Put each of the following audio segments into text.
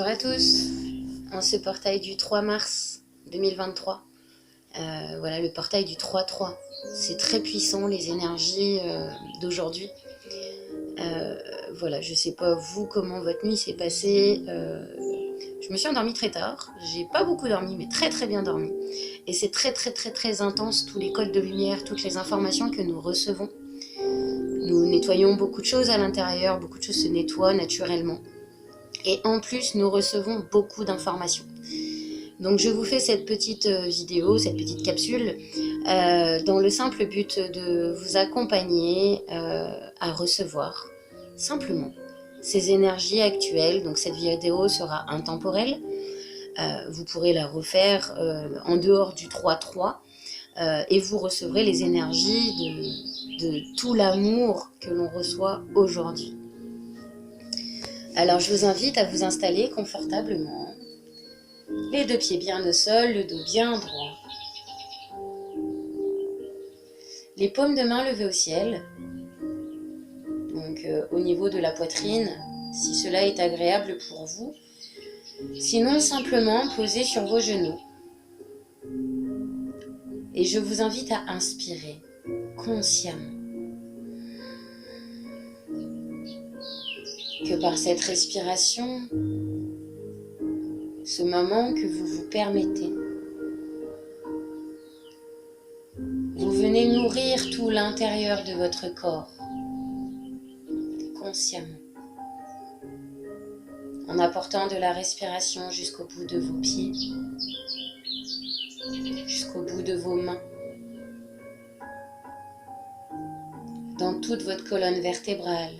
Bonjour à tous, en ce portail du 3 mars 2023, voilà le portail du 3-3, c'est très puissant les énergies d'aujourd'hui. Voilà, je sais pas vous comment votre nuit s'est passée, je me suis endormie très tard, j'ai pas beaucoup dormi mais très très bien dormi, et c'est très intense tous les codes de lumière, toutes les informations que nous recevons. Nous nettoyons beaucoup de choses à l'intérieur, beaucoup de choses se nettoient naturellement. Et en plus, nous recevons beaucoup d'informations. Donc je vous fais cette petite vidéo, cette petite capsule, dans le simple but de vous accompagner à recevoir simplement ces énergies actuelles. Donc cette vidéo sera intemporelle. Vous pourrez la refaire en dehors du 3-3 et vous recevrez les énergies de tout l'amour que l'on reçoit aujourd'hui. Alors je vous invite à vous installer confortablement, les deux pieds bien au sol, le dos bien droit, les paumes de main levées au ciel, donc au niveau de la poitrine, si cela est agréable pour vous. Sinon, simplement posez sur vos genoux. Et je vous invite à inspirer consciemment. Que par cette respiration, ce moment que vous vous permettez, vous venez nourrir tout l'intérieur de votre corps, consciemment, en apportant de la respiration jusqu'au bout de vos pieds, jusqu'au bout de vos mains, dans toute votre colonne vertébrale,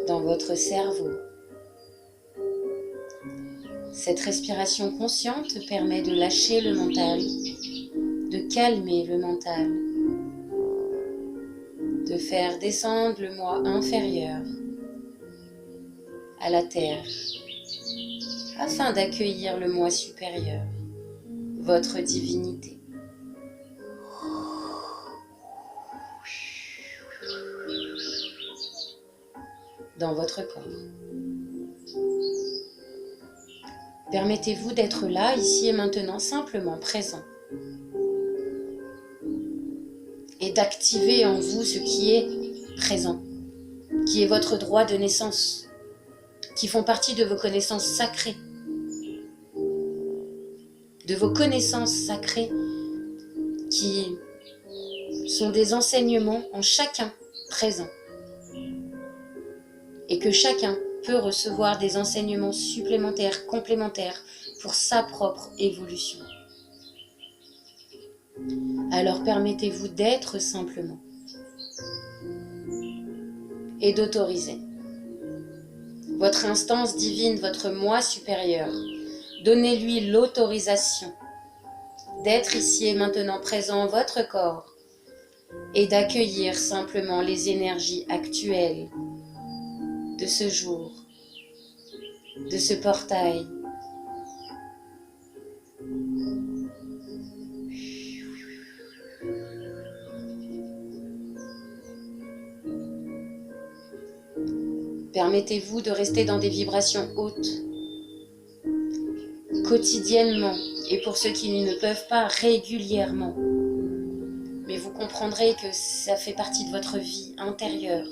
dans votre cerveau. Cette respiration consciente permet de lâcher le mental, de calmer le mental, de faire descendre le moi inférieur à la terre, afin d'accueillir le moi supérieur, votre divinité. Dans votre corps. Permettez-vous d'être là, ici et maintenant, simplement présent. Et d'activer en vous ce qui est présent, qui est votre droit de naissance, qui font partie de vos connaissances sacrées, de vos connaissances sacrées qui sont des enseignements en chacun présent. Et que chacun peut recevoir des enseignements supplémentaires, complémentaires pour sa propre évolution. Alors permettez-vous d'être simplement et d'autoriser. Votre instance divine, votre moi supérieur, donnez-lui l'autorisation d'être ici et maintenant présent en votre corps et d'accueillir simplement les énergies actuelles de ce jour, de ce portail. Permettez-vous de rester dans des vibrations hautes, quotidiennement, et pour ceux qui ne peuvent pas, régulièrement. Mais vous comprendrez que ça fait partie de votre vie intérieure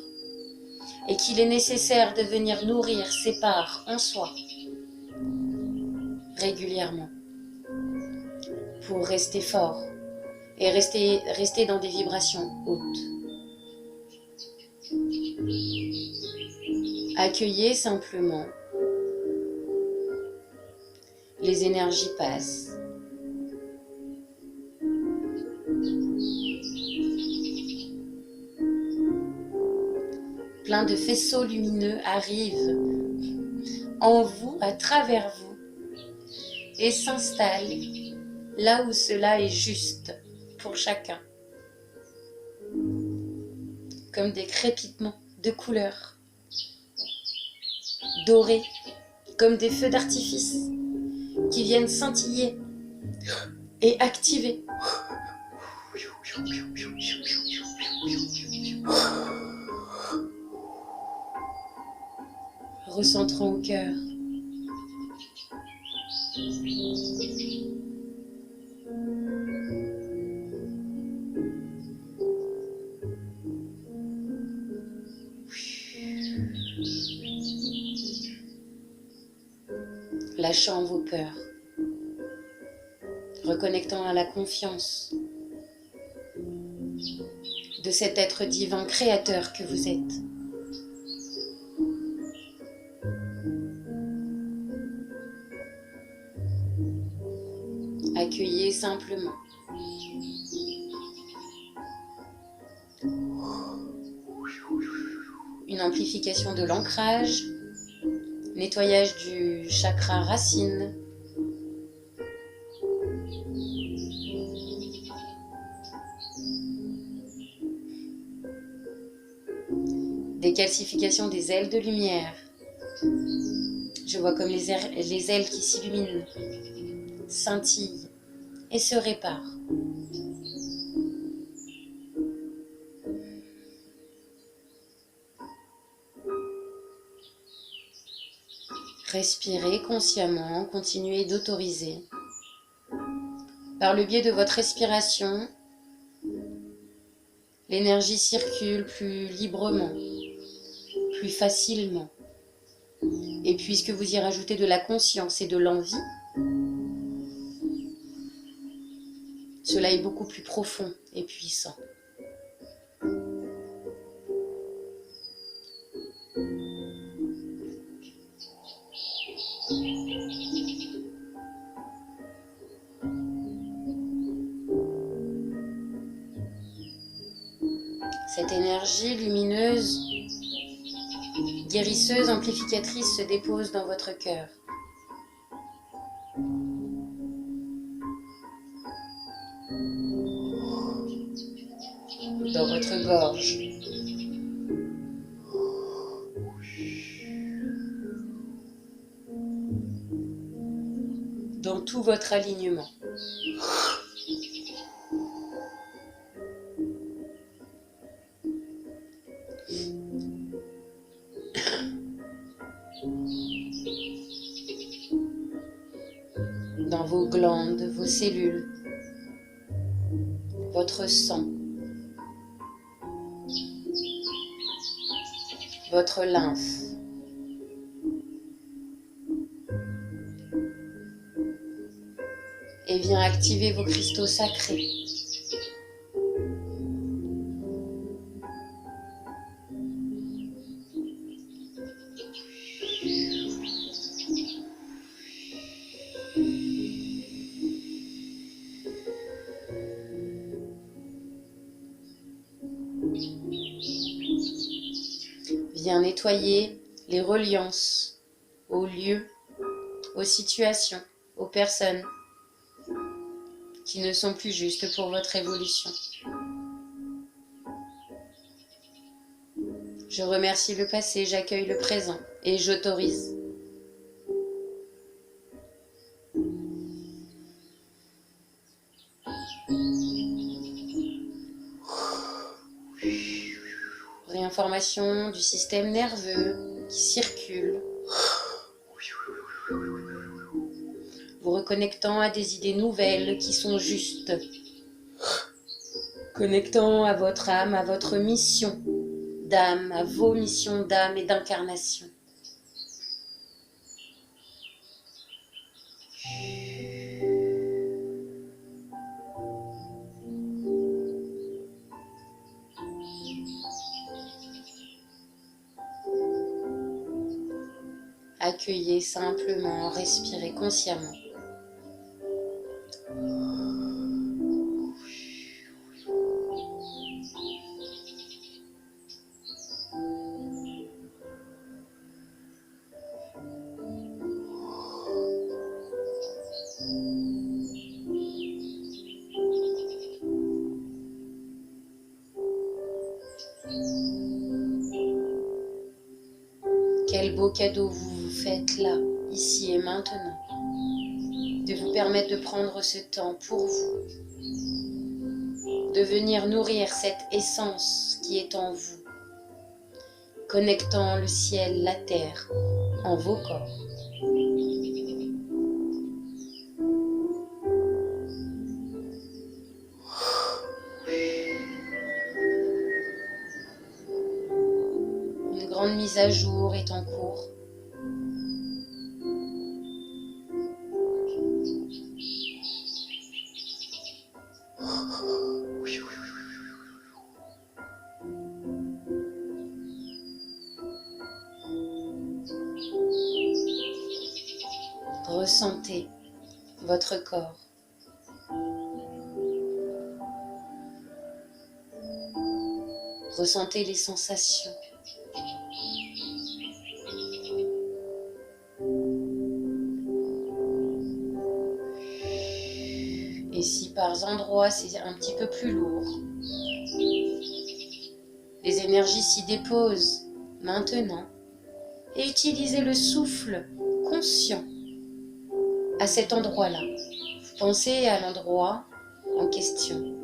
et qu'il est nécessaire de venir nourrir ces parts en soi régulièrement pour rester fort et rester dans des vibrations hautes. Accueillez simplement. Les énergies passent. Plein de faisceaux lumineux arrivent en vous, à travers vous, et s'installent là où cela est juste pour chacun. Comme des crépitements de couleurs, dorés, comme des feux d'artifice qui viennent scintiller et activer recentrant au cœur. Lâchant vos peurs, reconnectant à la confiance de cet être divin créateur que vous êtes. Accueillez simplement. Une amplification de l'ancrage, nettoyage du chakra racine, décalcification des ailes de lumière. Je vois comme les ailes qui s'illuminent, scintillent et se réparent. Respirez consciemment, continuez d'autoriser. Par le biais de votre respiration, l'énergie circule plus librement, plus facilement. Et puisque vous y rajoutez de la conscience et de l'envie, cela est beaucoup plus profond et puissant. Cette énergie lumineuse, guérisseuse, amplificatrice se dépose dans votre cœur. Dans votre gorge. Dans tout votre alignement. Dans vos glandes, vos cellules, votre sang, votre lymphe. Et vient activer vos cristaux sacrés. Vient nettoyer les reliances aux lieux, aux situations, aux personnes qui ne sont plus justes pour votre évolution. Je remercie le passé, j'accueille le présent et j'autorise. Réinformation du système nerveux qui circule, vous reconnectant à des idées nouvelles qui sont justes, connectant à votre âme, à votre mission d'âme, à vos missions d'âme et d'incarnation. Accueillez simplement, respirez consciemment. Quel beau cadeau vous vous faites là, ici et maintenant, de vous permettre de prendre ce temps pour vous, de venir nourrir cette essence qui est en vous, connectant le ciel, la terre en vos corps. Une grande mise à jour est en cours. Ressentez votre corps. Ressentez les sensations. Et si par endroits c'est un petit peu plus lourd, les énergies s'y déposent maintenant et utilisez le souffle conscient à cet endroit-là. Vous pensez à l'endroit en question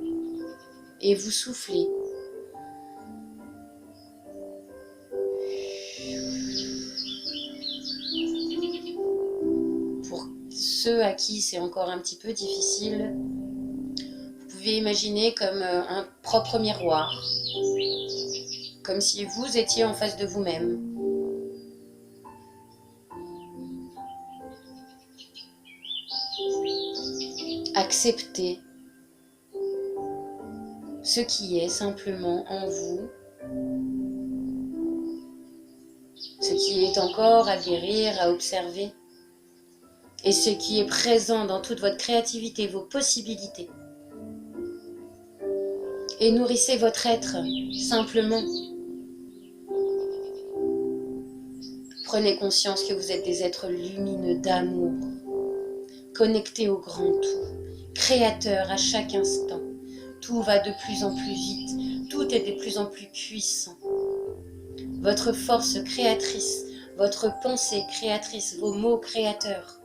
et vous soufflez. Pour ceux à qui c'est encore un petit peu difficile, vous pouvez imaginer comme un propre miroir, comme si vous étiez en face de vous-même. Acceptez ce qui est simplement en vous, ce qui est encore à guérir, à observer, et ce qui est présent dans toute votre créativité, vos possibilités. Et nourrissez votre être, simplement. Prenez conscience que vous êtes des êtres lumineux d'amour, connectés au grand tout, créateurs à chaque instant. Tout va de plus en plus vite, tout est de plus en plus puissant. Votre force créatrice, votre pensée créatrice, vos mots créateurs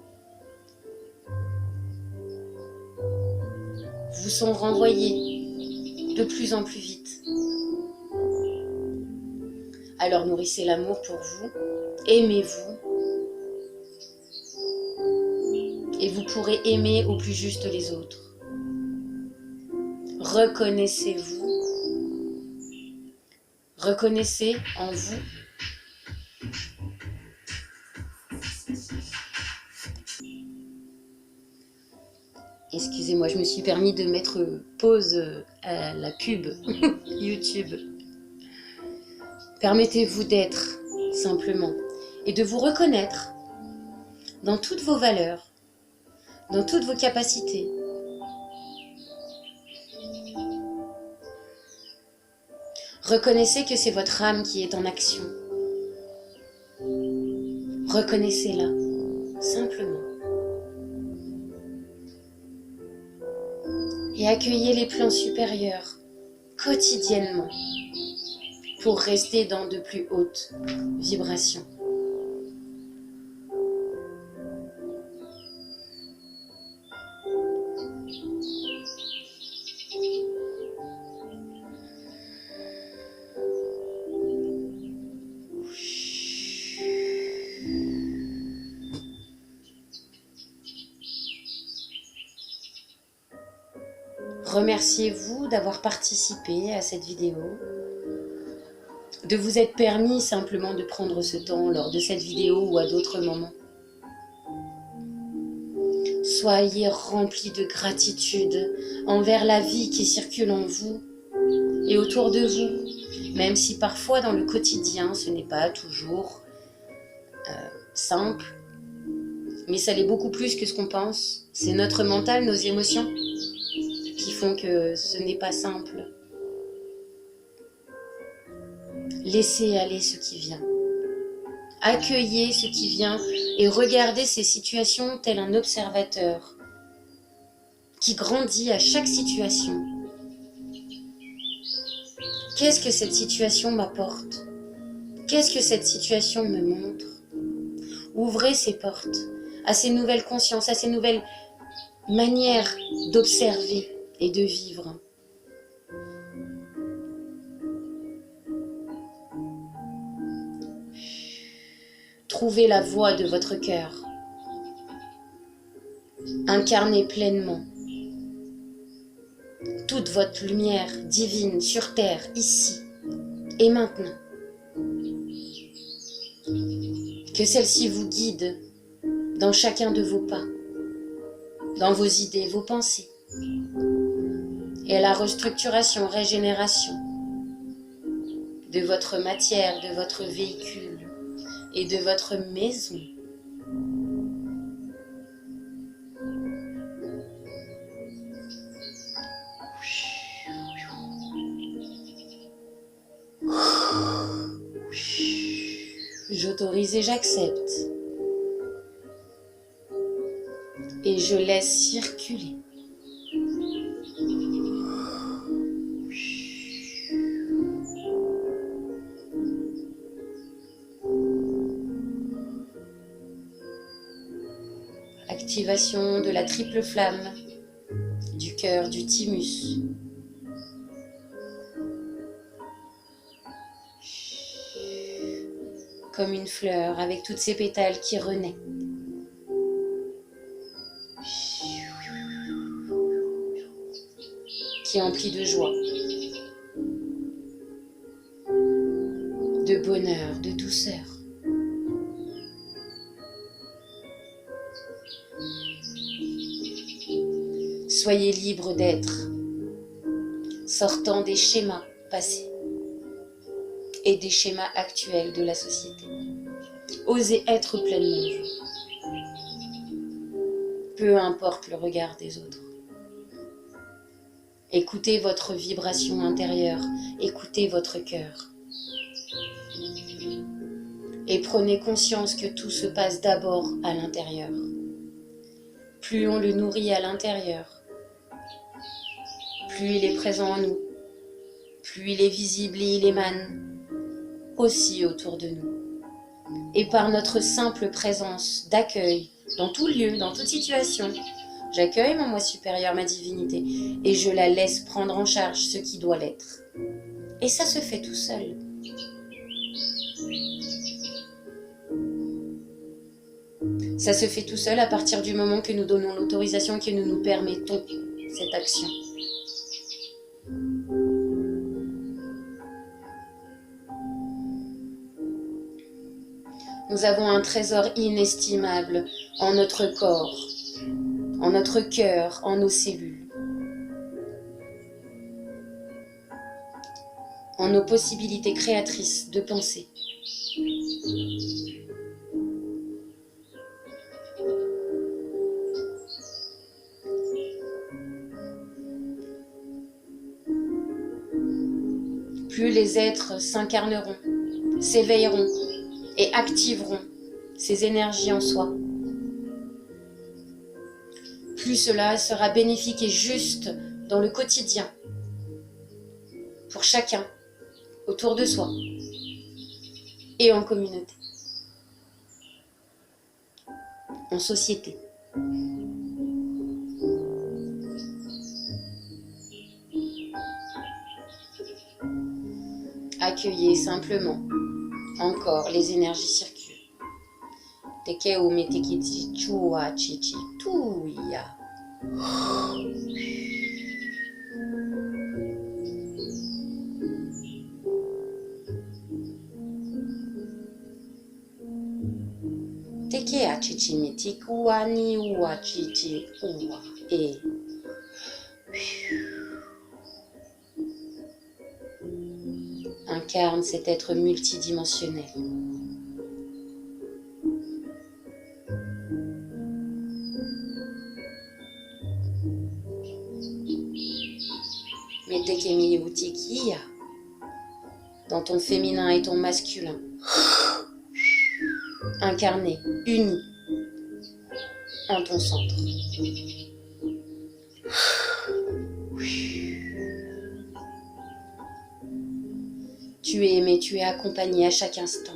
vous sont renvoyés de plus en plus vite. Alors nourrissez l'amour pour vous, aimez-vous, et vous pourrez aimer au plus juste les autres. Reconnaissez-vous, reconnaissez en vous Excusez-moi, je me suis permis de mettre pause à la pub YouTube. Permettez-vous d'être simplement et de vous reconnaître dans toutes vos valeurs, dans toutes vos capacités. Reconnaissez que c'est votre âme qui est en action. Reconnaissez-la, simplement. Et accueillez les plans supérieurs quotidiennement pour rester dans de plus hautes vibrations. Remerciez-vous d'avoir participé à cette vidéo, de vous être permis simplement de prendre ce temps lors de cette vidéo ou à d'autres moments. Soyez remplis de gratitude envers la vie qui circule en vous et autour de vous, même si parfois dans le quotidien ce n'est pas toujours simple, mais ça l'est beaucoup plus que ce qu'on pense. C'est notre mental, nos émotions qui font que ce n'est pas simple. Laissez aller ce qui vient. Accueillez ce qui vient et regardez ces situations tel un observateur qui grandit à chaque situation. Qu'est-ce que cette situation m'apporte? Qu'est-ce que cette situation me montre? Ouvrez ces portes à ces nouvelles consciences, à ces nouvelles manières d'observer et de vivre. Trouvez la voix de votre cœur. Incarnez pleinement toute votre lumière divine sur terre, ici et maintenant. Que celle-ci vous guide dans chacun de vos pas, dans vos idées, vos pensées, et la restructuration, régénération de votre matière, de votre véhicule et de votre maison. J'autorise et j'accepte. Et je laisse circuler. Activation de la triple flamme du cœur du thymus. Comme une fleur avec toutes ses pétales qui renaît. Qui est emplie de joie, de bonheur, de douceur. Soyez libre d'être, sortant des schémas passés et des schémas actuels de la société. Osez être pleinement vous. Peu importe le regard des autres. Écoutez votre vibration intérieure, écoutez votre cœur. Et prenez conscience que tout se passe d'abord à l'intérieur. Plus on le nourrit à l'intérieur, plus il est présent en nous, plus il est visible et il émane aussi autour de nous. Et par notre simple présence d'accueil, dans tout lieu, dans toute situation, j'accueille mon moi supérieur, ma divinité, et je la laisse prendre en charge ce qui doit l'être. Et ça se fait tout seul. Ça se fait tout seul à partir du moment que nous donnons l'autorisation, que nous nous permettons cette action. Nous avons un trésor inestimable en notre corps, en notre cœur, en nos cellules, en nos possibilités créatrices de penser. Plus les êtres s'incarneront, s'éveilleront et activeront ces énergies en soi, plus cela sera bénéfique et juste dans le quotidien, pour chacun, autour de soi et en communauté, en société. Accueillez simplement encore les énergies circulent. Tekeo metekiti chua chichi tuya. Tekea chichi metikua ni ua chichi ua e. Incarne cet être multidimensionnel. Metekemi utikia dans ton féminin et ton masculin. Incarné, uni en ton centre. Tu es aimé, tu es accompagné à chaque instant.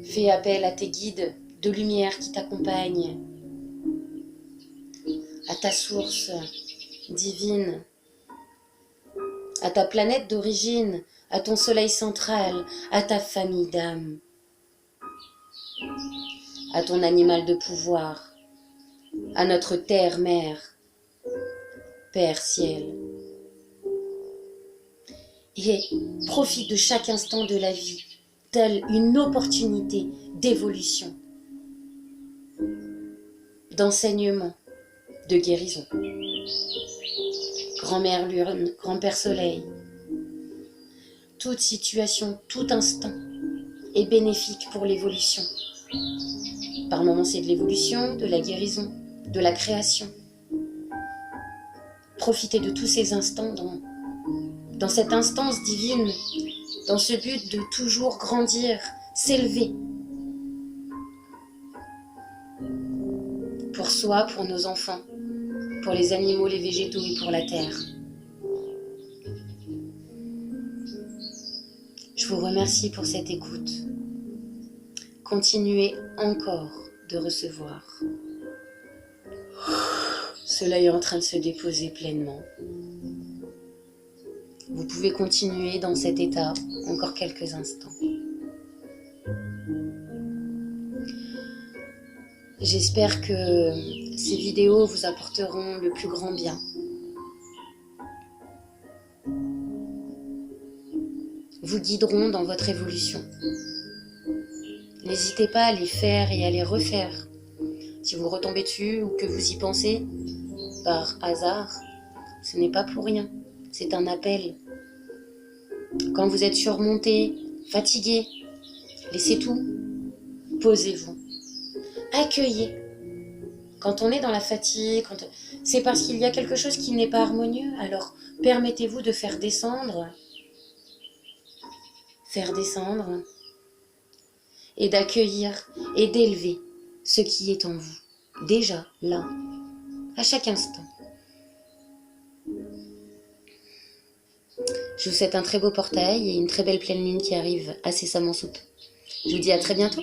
Fais appel à tes guides de lumière qui t'accompagnent, à ta source divine à ta planète d'origine, à ton soleil central, à ta famille d'âme, à ton animal de pouvoir, à notre terre-mère, Père ciel. Et profite de chaque instant de la vie, telle une opportunité d'évolution, d'enseignement, de guérison. Grand-mère lune, grand-père soleil, toute situation, tout instant est bénéfique pour l'évolution. Par moments, c'est de l'évolution, de la guérison, de la création. Profitez de tous ces instants dans cette instance divine, dans ce but de toujours grandir, s'élever. Pour soi, pour nos enfants, pour les animaux, les végétaux et pour la terre. Je vous remercie pour cette écoute. Continuez encore de recevoir. Cela est en train de se déposer pleinement. Vous pouvez continuer dans cet état encore quelques instants. J'espère que ces vidéos vous apporteront le plus grand bien. Vous guideront dans votre évolution. N'hésitez pas à les faire et à les refaire. Si vous retombez dessus ou que vous y pensez, par hasard, ce n'est pas pour rien. C'est un appel. Quand vous êtes surmonté, fatigué, laissez tout. Posez-vous. Accueillez. Quand on est dans la fatigue, c'est parce qu'il y a quelque chose qui n'est pas harmonieux. Alors permettez-vous de faire descendre et d'accueillir et d'élever ce qui est en vous, déjà là, à chaque instant. Je vous souhaite un très beau portail et une très belle pleine lune qui arrive incessamment sous peu. Je vous dis à très bientôt.